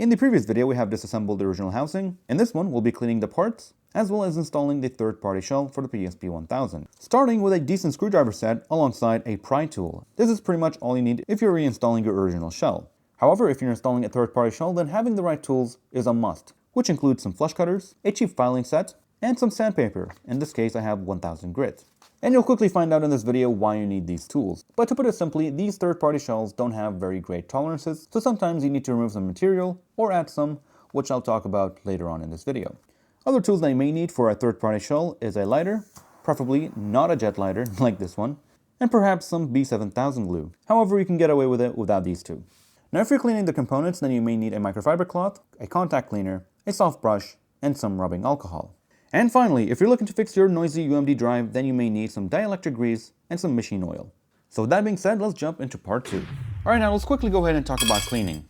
In the previous video, we have disassembled the original housing. In this one, we'll be cleaning the parts, as well as installing the third-party shell for the PSP 1000. Starting with a decent screwdriver set alongside a pry tool. This is pretty much all you need if you're reinstalling your original shell. However, if you're installing a third-party shell, then having the right tools is a must, which includes some flush cutters, a cheap filing set, and some sandpaper. In this case, I have 1000 grit. And you'll quickly find out in this video why you need these tools. But to put it simply, these third-party shells don't have very great tolerances, so sometimes you need to remove some material or add some, which I'll talk about later on in this video. Other tools that you may need for a third-party shell is a lighter, preferably not a jet lighter like this one, and perhaps some B7000 glue. However, you can get away with it without these two. Now if you're cleaning the components, then you may need a microfiber cloth, a contact cleaner, a soft brush, and some rubbing alcohol. And finally, if you're looking to fix your noisy UMD drive, then you may need some dielectric grease and some machine oil. So with that being said, let's jump into part 2. Alright, now let's quickly go ahead and talk about cleaning.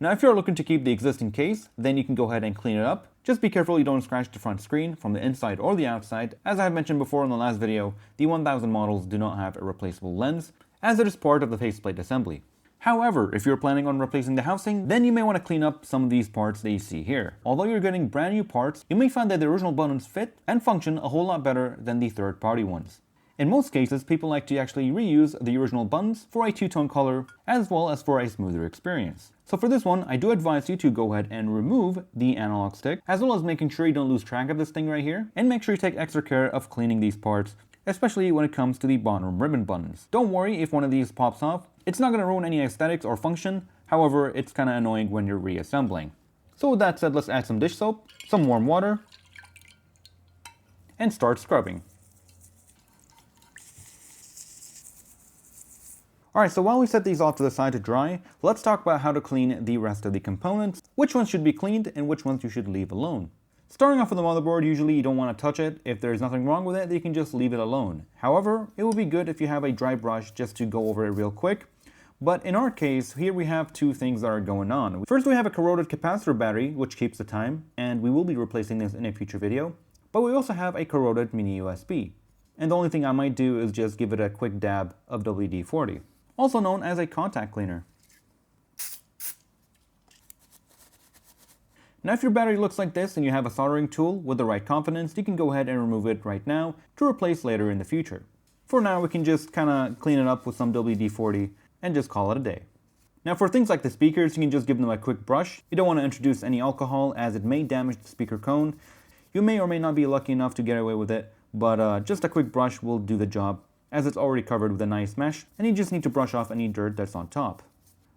Now if you're looking to keep the existing case, then you can go ahead and clean it up. Just be careful you don't scratch the front screen from the inside or the outside. As I have mentioned before in the last video, the 1000 models do not have a replaceable lens, as it is part of the faceplate assembly. However, if you're planning on replacing the housing, then you may want to clean up some of these parts that you see here. Although you're getting brand new parts, you may find that the original buttons fit and function a whole lot better than the third-party ones. In most cases, people like to actually reuse the original buttons for a two-tone color, as well as for a smoother experience. So for this one, I do advise you to go ahead and remove the analog stick, as well as making sure you don't lose track of this thing right here, and make sure you take extra care of cleaning these parts, especially when it comes to the bottom ribbon buttons. Don't worry if one of these pops off. It's not going to ruin any aesthetics or function, however, it's kind of annoying when you're reassembling. So with that said, let's add some dish soap, some warm water, and start scrubbing. Alright, so while we set these off to the side to dry, let's talk about how to clean the rest of the components, which ones should be cleaned and which ones you should leave alone. Starting off with the motherboard, usually you don't want to touch it. If there's nothing wrong with it, then you can just leave it alone. However, it will be good if you have a dry brush just to go over it real quick. But in our case, here we have two things that are going on. First, we have a corroded capacitor battery, which keeps the time, and we will be replacing this in a future video. But we also have a corroded mini USB. And the only thing I might do is just give it a quick dab of WD-40, also known as a contact cleaner. Now if your battery looks like this and you have a soldering tool with the right confidence, you can go ahead and remove it right now to replace later in the future. For now, we can just kind of clean it up with some WD-40 and just call it a day. Now for things like the speakers, you can just give them a quick brush. You don't want to introduce any alcohol as it may damage the speaker cone. You may or may not be lucky enough to get away with it, but just a quick brush will do the job, as it's already covered with a nice mesh, and you just need to brush off any dirt that's on top.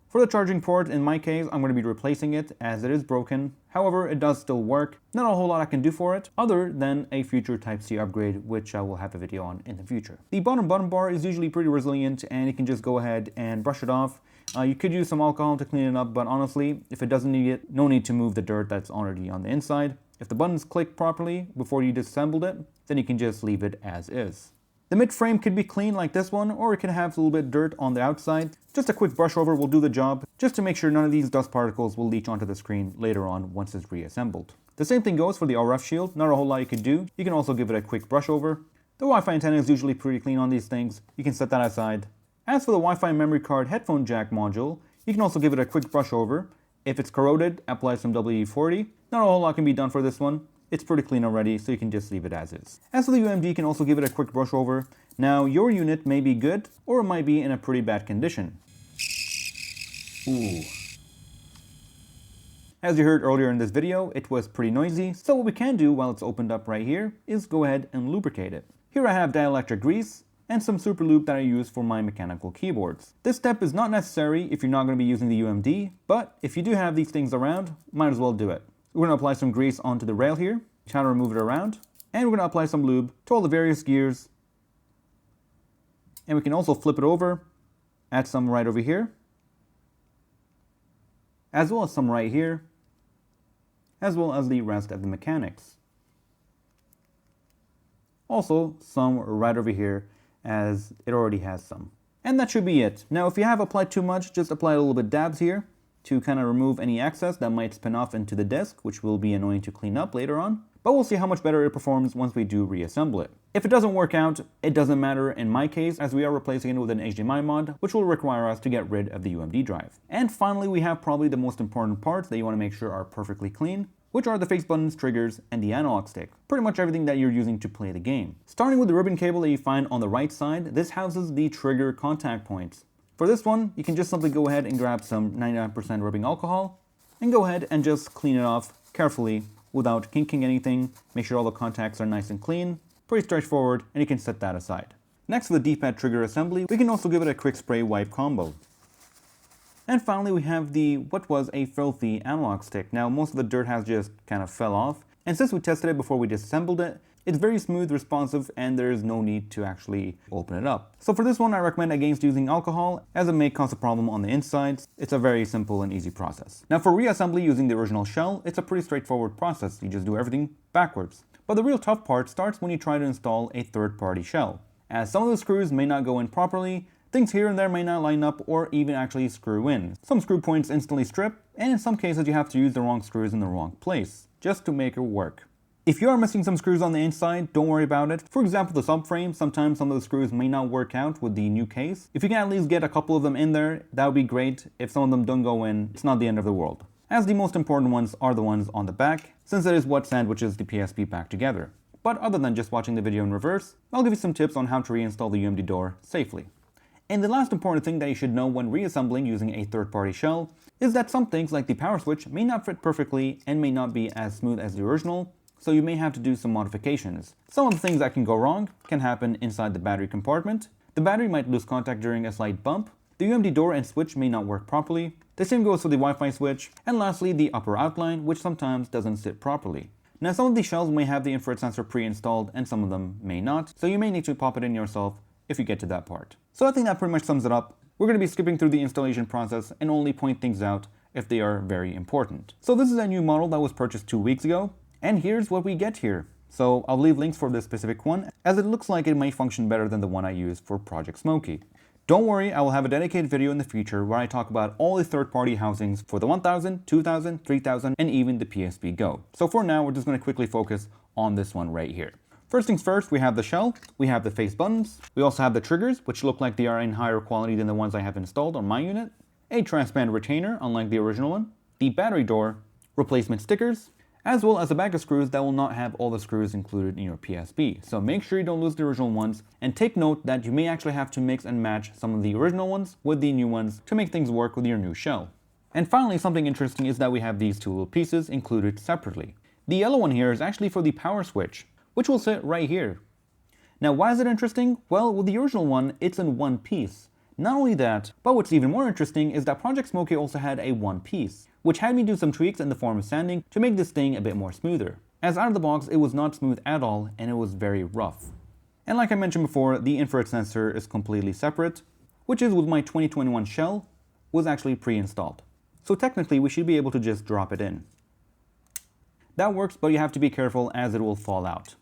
For the charging port, in my case, I'm going to be replacing it as it is broken. However, it does still work. Not a whole lot I can do for it, other than a future Type-C upgrade, which I will have a video on in the future. The bottom bar is usually pretty resilient, and you can just go ahead and brush it off. You could use some alcohol to clean it up, but honestly, if it doesn't need it, no need to move the dirt that's already on the inside. If the buttons click properly before you disassembled it, then you can just leave it as is. The mid frame could be clean like this one, or it can have a little bit of dirt on the outside. Just a quick brush over will do the job, just to make sure none of these dust particles will leach onto the screen later on once it's reassembled. The same thing goes for the RF shield. Not a whole lot you could do. You can also give it a quick brush over. The Wi-Fi antenna is usually pretty clean on these things. You can set that aside. As for the Wi-Fi memory card headphone jack module, you can also give it a quick brush over. If it's corroded, apply some WD-40. Not a whole lot can be done for this one. It's pretty clean already, so you can just leave it as is. As for the UMD, you can also give it a quick brush over. Now, your unit may be good, or it might be in a pretty bad condition. Ooh. As you heard earlier in this video, it was pretty noisy, so what we can do while it's opened up right here is go ahead and lubricate it. Here I have dielectric grease and some super lube that I use for my mechanical keyboards. This step is not necessary if you're not going to be using the UMD, but if you do have these things around, might as well do it. We're going to apply some grease onto the rail here, try to remove it around, and we're going to apply some lube to all the various gears. And we can also flip it over, add some right over here, as well as some right here, as well as the rest of the mechanics. Also some right over here, as it already has some. And that should be it. Now if you have applied too much, just apply a little bit dabs here to kind of remove any excess that might spin off into the disc, which will be annoying to clean up later on. but we'll see how much better it performs once we do reassemble it. If it doesn't work out, it doesn't matter in my case, as we are replacing it with an HDMI mod, which will require us to get rid of the UMD drive. And finally, we have probably the most important parts that you want to make sure are perfectly clean, which are the face buttons, triggers, and the analog stick. Pretty much everything that you're using to play the game. Starting with the ribbon cable that you find on the right side, this houses the trigger contact points. For this one, you can just simply go ahead and grab some 99% rubbing alcohol, and go ahead and just clean it off carefully without kinking anything. Make sure all the contacts are nice and clean. Pretty straightforward, and you can set that aside. Next, for the D-pad trigger assembly, we can also give it a quick spray wipe combo. And finally, we have what was a filthy analog stick. Now, most of the dirt has just kind of fell off, and since we tested it before we disassembled it, it's very smooth, responsive, and there is no need to actually open it up. So for this one, I recommend against using alcohol, as it may cause a problem on the insides. It's a very simple and easy process. Now for reassembly using the original shell, it's a pretty straightforward process. You just do everything backwards. But the real tough part starts when you try to install a third-party shell. As some of the screws may not go in properly, things here and there may not line up or even actually screw in. Some screw points instantly strip, and in some cases you have to use the wrong screws in the wrong place, just to make it work. If you are missing some screws on the inside, don't worry about it. For example, the subframe, sometimes some of the screws may not work out with the new case. If you can at least get a couple of them in there, that would be great. If some of them don't go in, it's not the end of the world. As the most important ones are the ones on the back, since it is what sandwiches the PSP back together. But other than just watching the video in reverse, I'll give you some tips on how to reinstall the UMD door safely. And the last important thing that you should know when reassembling using a third-party shell is that some things like the power switch may not fit perfectly and may not be as smooth as the original, so you may have to do some modifications. Some of the things that can go wrong can happen inside the battery compartment. The battery might lose contact during a slight bump. The UMD door and switch may not work properly. The same goes for the Wi-Fi switch. And lastly, the upper outline, which sometimes doesn't sit properly. Now, some of these shells may have the infrared sensor pre-installed and some of them may not, so you may need to pop it in yourself if you get to that part. So I think that pretty much sums it up. We're going to be skipping through the installation process and only point things out if they are very important. So this is a new model that was purchased 2 weeks ago. And here's what we get here. So I'll leave links for this specific one, as it looks like it may function better than the one I used for Project Smokey. Don't worry, I will have a dedicated video in the future where I talk about all the third-party housings for the 1000, 2000, 3000, and even the PSP Go. So for now, we're just going to quickly focus on this one right here. First things first, we have the shell, we have the face buttons, we also have the triggers, which look like they are in higher quality than the ones I have installed on my unit, a transparent retainer, unlike the original one, the battery door, replacement stickers, as well as a bag of screws that will not have all the screws included in your PSP. So make sure you don't lose the original ones, and take note that you may actually have to mix and match some of the original ones with the new ones to make things work with your new shell. And finally, something interesting is that we have these two little pieces included separately. The yellow one here is actually for the power switch, which will sit right here. Now, why is it interesting? Well, with the original one, it's in one piece. Not only that, but what's even more interesting is that Project Smokey also had a one piece, which had me do some tweaks in the form of sanding to make this thing a bit more smoother. As out of the box, it was not smooth at all, and it was very rough. And like I mentioned before, the infrared sensor is completely separate, which is with my 2021 shell, was actually pre-installed. So technically, we should be able to just drop it in. That works, but you have to be careful as it will fall out.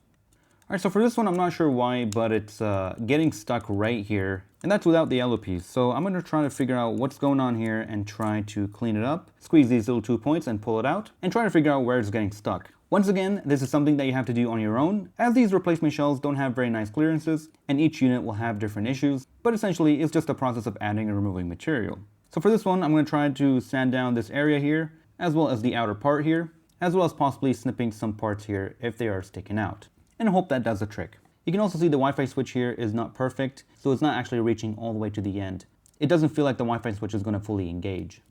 Alright, so for this one, I'm not sure why, but it's getting stuck right here, and that's without the yellow piece. So I'm going to try to figure out what's going on here and try to clean it up, squeeze these little 2 points and pull it out, and try to figure out where it's getting stuck. Once again, this is something that you have to do on your own, as these replacement shells don't have very nice clearances, and each unit will have different issues, but essentially it's just a process of adding and removing material. So for this one, I'm going to try to sand down this area here, as well as the outer part here, as well as possibly snipping some parts here if they are sticking out. And I hope that does the trick. You can also see the Wi-Fi switch here is not perfect, so it's not actually reaching all the way to the end. It doesn't feel like the Wi-Fi switch is going to fully engage.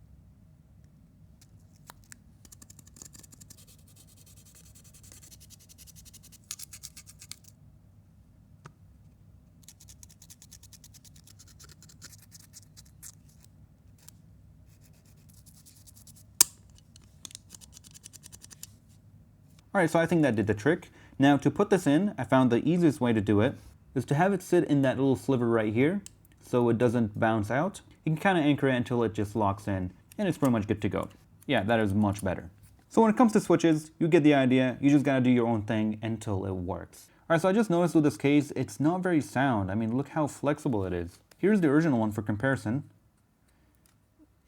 Alright, so I think that did the trick. Now to put this in, I found the easiest way to do it is to have it sit in that little sliver right here so it doesn't bounce out. You can kind of anchor it until it just locks in and it's pretty much good to go. Yeah, that is much better. So when it comes to switches, you get the idea. You just gotta do your own thing until it works. Alright, so I just noticed with this case, it's not very sound. I mean, look how flexible it is. Here's the original one for comparison.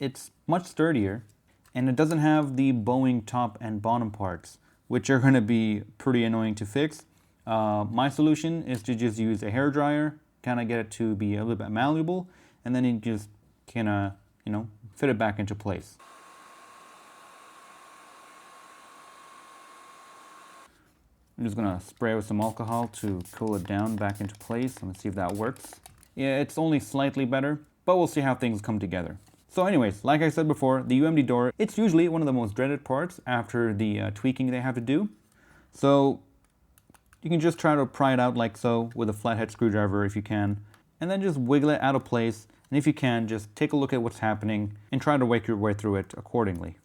It's much sturdier and it doesn't have the bowing top and bottom parts, which are going to be pretty annoying to fix. My solution is to just use a hair dryer, kind of get it to be a little bit malleable, and then you just kind of, fit it back into place. I'm just gonna spray with some alcohol to cool it down back into place. Let's see if that works. Yeah, it's only slightly better, but we'll see how things come together. So anyways, like I said before, the UMD door, it's usually one of the most dreaded parts after the tweaking they have to do. So you can just try to pry it out like so with a flathead screwdriver if you can, and then just wiggle it out of place. And if you can, just take a look at what's happening and try to work your way through it accordingly.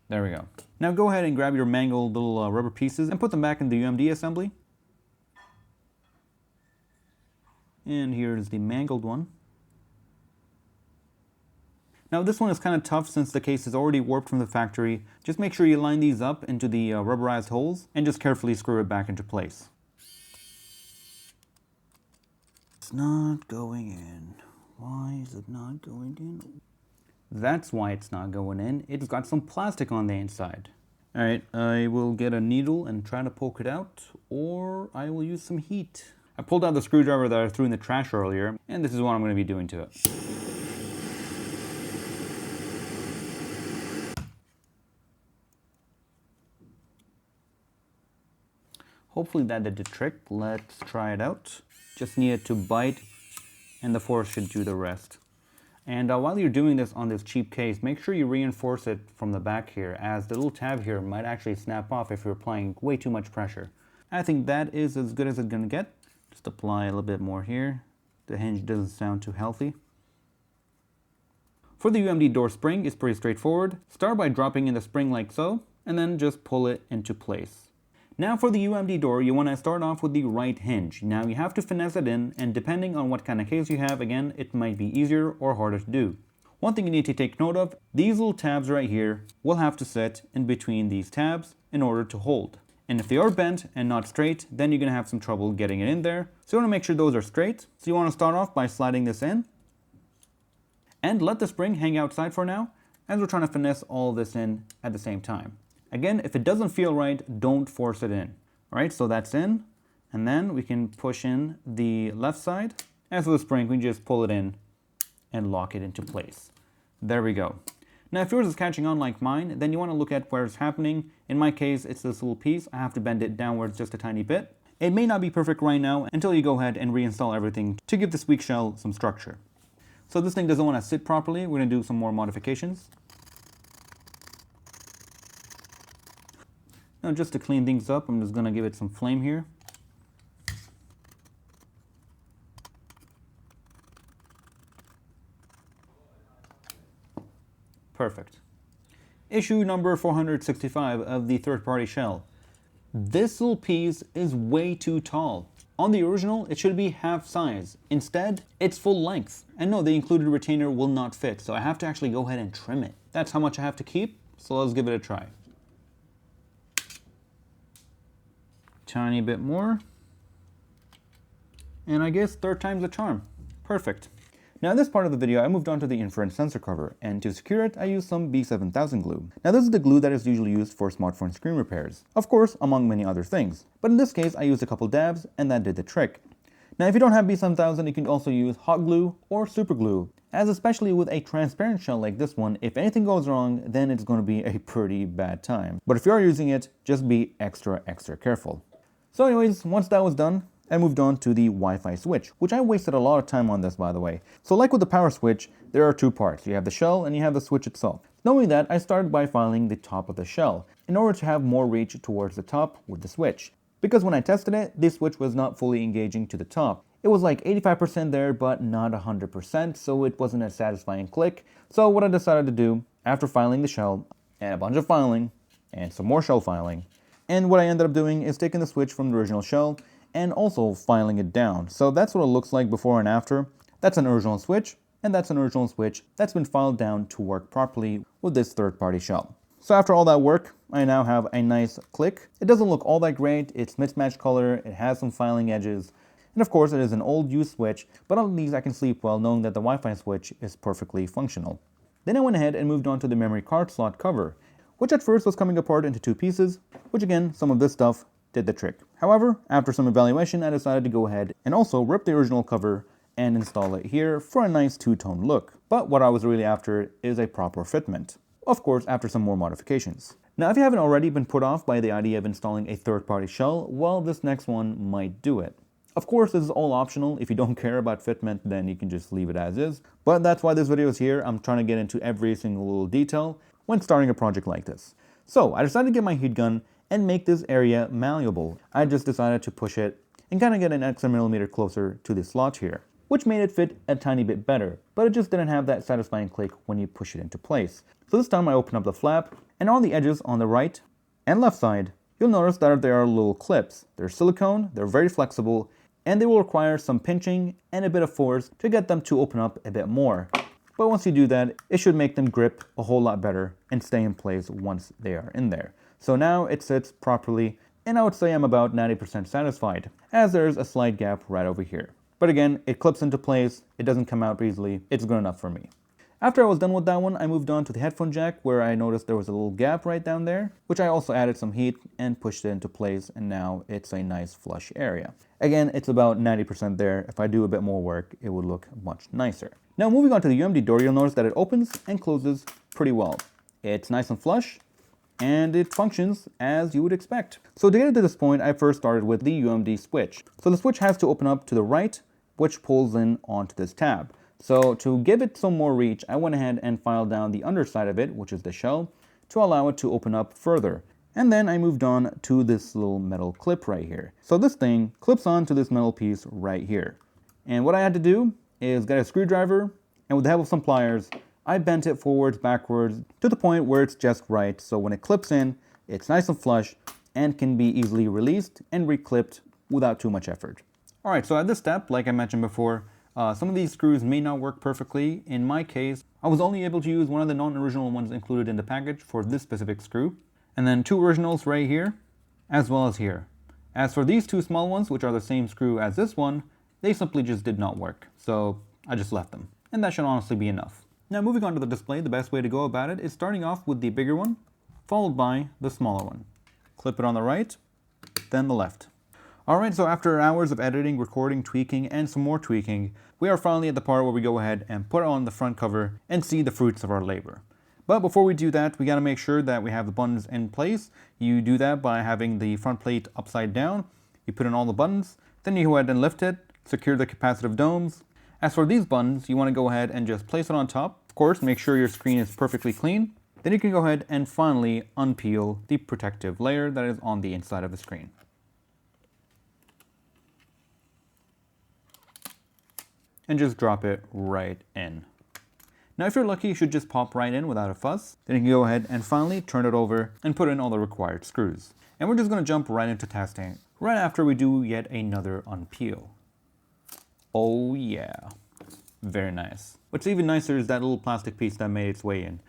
There we go. Now go ahead and grab your mangled little rubber pieces and put them back in the UMD assembly. And here's the mangled one. Now this one is kind of tough since the case is already warped from the factory. Just make sure you line these up into the rubberized holes and just carefully screw it back into place. It's not going in. Why is it not going in? That's why it's not going in. It's got some plastic on the inside. Alright, I will get a needle and try to poke it out, or I will use some heat. I pulled out the screwdriver that I threw in the trash earlier, and this is what I'm going to be doing to it. Hopefully that did the trick. Let's try it out. Just need it to bite, and the force should do the rest. And while you're doing this on this cheap case, make sure you reinforce it from the back here, as the little tab here might actually snap off if you're applying way too much pressure. I think that is as good as it's gonna get. Just apply a little bit more here. The hinge doesn't sound too healthy. For the UMD door spring, it's pretty straightforward. Start by dropping in the spring like so, and then just pull it into place. Now for the UMD door, you want to start off with the right hinge. Now you have to finesse it in, and depending on what kind of case you have, again, it might be easier or harder to do. One thing you need to take note of, these little tabs right here will have to sit in between these tabs in order to hold. And if they are bent and not straight, then you're going to have some trouble getting it in there. So you want to make sure those are straight. So you want to start off by sliding this in. And let the spring hang outside for now, as we're trying to finesse all of this in at the same time. Again, if it doesn't feel right, don't force it in. All right, so that's in, and then we can push in the left side. As for the spring, we can just pull it in and lock it into place. There we go. Now, if yours is catching on like mine, then you want to look at where it's happening. In my case, it's this little piece. I have to bend it downwards just a tiny bit. It may not be perfect right now until you go ahead and reinstall everything to give this weak shell some structure. So this thing doesn't want to sit properly. We're going to do some more modifications. Now, just to clean things up, I'm just going to give it some flame here. Perfect. Issue number 465 of the third-party shell. This little piece is way too tall. On the original, it should be half size. Instead, it's full length. And no, the included retainer will not fit, so I have to actually go ahead and trim it. That's how much I have to keep, so let's give it a try. Tiny bit more, and I guess third time's the charm. Perfect. Now in this part of the video, I moved on to the infrared sensor cover, and to secure it, I used some B7000 glue. Now this is the glue that is usually used for smartphone screen repairs, of course, among many other things. But in this case, I used a couple dabs, and that did the trick. Now if you don't have B7000, you can also use hot glue or super glue, as especially with a transparent shell like this one, if anything goes wrong, then it's going to be a pretty bad time. But if you are using it, just be extra careful. So anyways, once that was done, I moved on to the Wi-Fi switch, which I wasted a lot of time on this, by the way. So like with the power switch, there are two parts. You have the shell and you have the switch itself. Knowing that, I started by filing the top of the shell in order to have more reach towards the top with the switch. Because when I tested it, this switch was not fully engaging to the top. It was like 85% there, but not 100%, so it wasn't a satisfying click. So what I decided to do, after filing the shell, and a bunch of filing, and some more shell filing, and what I ended up doing is taking the switch from the original shell and also filing it down. So that's what it looks like before and after. That's an original switch, and that's an original switch that's been filed down to work properly with this third-party shell. So after all that work, I now have a nice click. It doesn't look all that great, it's mismatched color, it has some filing edges, and of course it is an old used switch, but at least I can sleep well knowing that the Wi-Fi switch is perfectly functional. Then I went ahead and moved on to the memory card slot cover, which at first was coming apart into 2 pieces, which again, some of this stuff did the trick. However, after some evaluation, I decided to go ahead and also rip the original cover and install it here for a nice two-tone look. But what I was really after is a proper fitment. Of course, after some more modifications. Now, if you haven't already been put off by the idea of installing a third-party shell, well, this next one might do it. Of course, this is all optional. If you don't care about fitment, then you can just leave it as is. But that's why this video is here. I'm trying to get into every single little detail when starting a project like this. So I decided to get my heat gun and make this area malleable. I just decided to push it and kind of get an extra millimeter closer to the slot here, which made it fit a tiny bit better, but it just didn't have that satisfying click when you push it into place. So this time I open up the flap, and on the edges on the right and left side, you'll notice that there are little clips. They're silicone, they're very flexible, and they will require some pinching and a bit of force to get them to open up a bit more. But once you do that, it should make them grip a whole lot better and stay in place once they are in there. So now it sits properly, and I would say I'm about 90% satisfied, as there's a slight gap right over here. But again, it clips into place, it doesn't come out easily, it's good enough for me. After I was done with that one, I moved on to the headphone jack, where I noticed there was a little gap right down there, which I also added some heat and pushed it into place, and now it's a nice flush area. Again, it's about 90% there. If I do a bit more work, it would look much nicer. Now moving on to the UMD door, you'll notice that it opens and closes pretty well. It's nice and flush, and it functions as you would expect. So to get it to this point, I first started with the UMD switch. So the switch has to open up to the right, which pulls in onto this tab. So to give it some more reach, I went ahead and filed down the underside of it, which is the shell, to allow it to open up further. And then I moved on to this little metal clip right here. So this thing clips onto this metal piece right here. And what I had to do is get a screwdriver, and with the help of some pliers, I bent it forwards, backwards, to the point where it's just right. So when it clips in, it's nice and flush and can be easily released and reclipped without too much effort. All right, so at this step, like I mentioned before, some of these screws may not work perfectly. In my case, I was only able to use one of the non-original ones included in the package for this specific screw, and then 2 originals right here, as well as here. As for these 2 small ones, which are the same screw as this one, they simply just did not work, so I just left them. And that should honestly be enough. Now moving on to the display, the best way to go about it is starting off with the bigger one, followed by the smaller one. Clip it on the right, then the left. Alright, so after hours of editing, recording, tweaking, and some more tweaking, we are finally at the part where we go ahead and put on the front cover and see the fruits of our labor. But before we do that, we got to make sure that we have the buttons in place. You do that by having the front plate upside down. You put in all the buttons, then you go ahead and lift it, secure the capacitive domes. As for these buttons, you want to go ahead and just place it on top. Of course, make sure your screen is perfectly clean. Then you can go ahead and finally unpeel the protective layer that is on the inside of the screen. And just drop it right in. Now if you're lucky, it should just pop right in without a fuss. Then you can go ahead and finally turn it over and put in all the required screws. And we're just going to jump right into testing right after we do yet another unpeel. Oh yeah, very nice. What's even nicer is that little plastic piece that made its way in.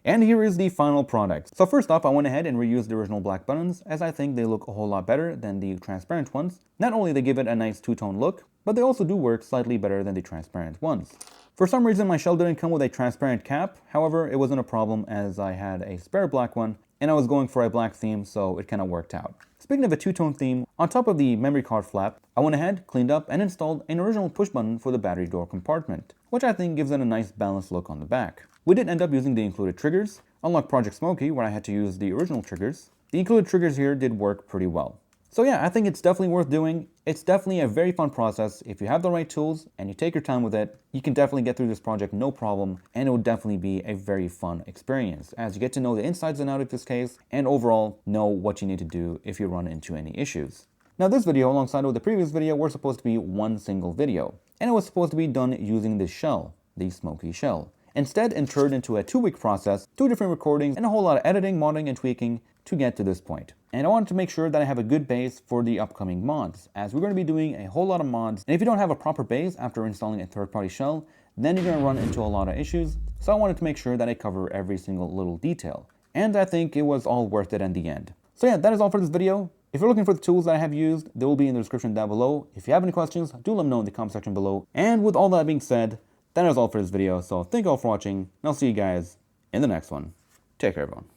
And here is the final product. So first off, I went ahead and reused the original black buttons, as I think they look a whole lot better than the transparent ones. Not only they give it a nice two-tone look, but they also do work slightly better than the transparent ones. For some reason, my shell didn't come with a transparent cap. However, it wasn't a problem as I had a spare black one, and I was going for a black theme, so it kind of worked out. Speaking of a two-tone theme, on top of the memory card flap, I went ahead, cleaned up, and installed an original push button for the battery door compartment, which I think gives it a nice balanced look on the back. We did end up using the included triggers, unlike Project Smokey, where I had to use the original triggers. The included triggers here did work pretty well. So yeah, I think it's definitely worth doing. It's definitely a very fun process. If you have the right tools and you take your time with it, you can definitely get through this project no problem, and it will definitely be a very fun experience as you get to know the insides and outs of this case and overall know what you need to do if you run into any issues. Now this video, alongside with the previous video, were supposed to be one single video, and it was supposed to be done using this shell, the Smokey shell. Instead, it turned into a 2-week process, 2 different recordings, and a whole lot of editing, modding, and tweaking to get to this point. And I wanted to make sure that I have a good base for the upcoming mods, as we're going to be doing a whole lot of mods. And if you don't have a proper base after installing a third-party shell, then you're going to run into a lot of issues. So I wanted to make sure that I cover every single little detail. And I think it was all worth it in the end. So yeah, that is all for this video. If you're looking for the tools that I have used, they will be in the description down below. If you have any questions, do let me know in the comment section below. And with all that being said, That is all for this video, so thank you all for watching, and I'll see you guys in the next one. Take care, everyone.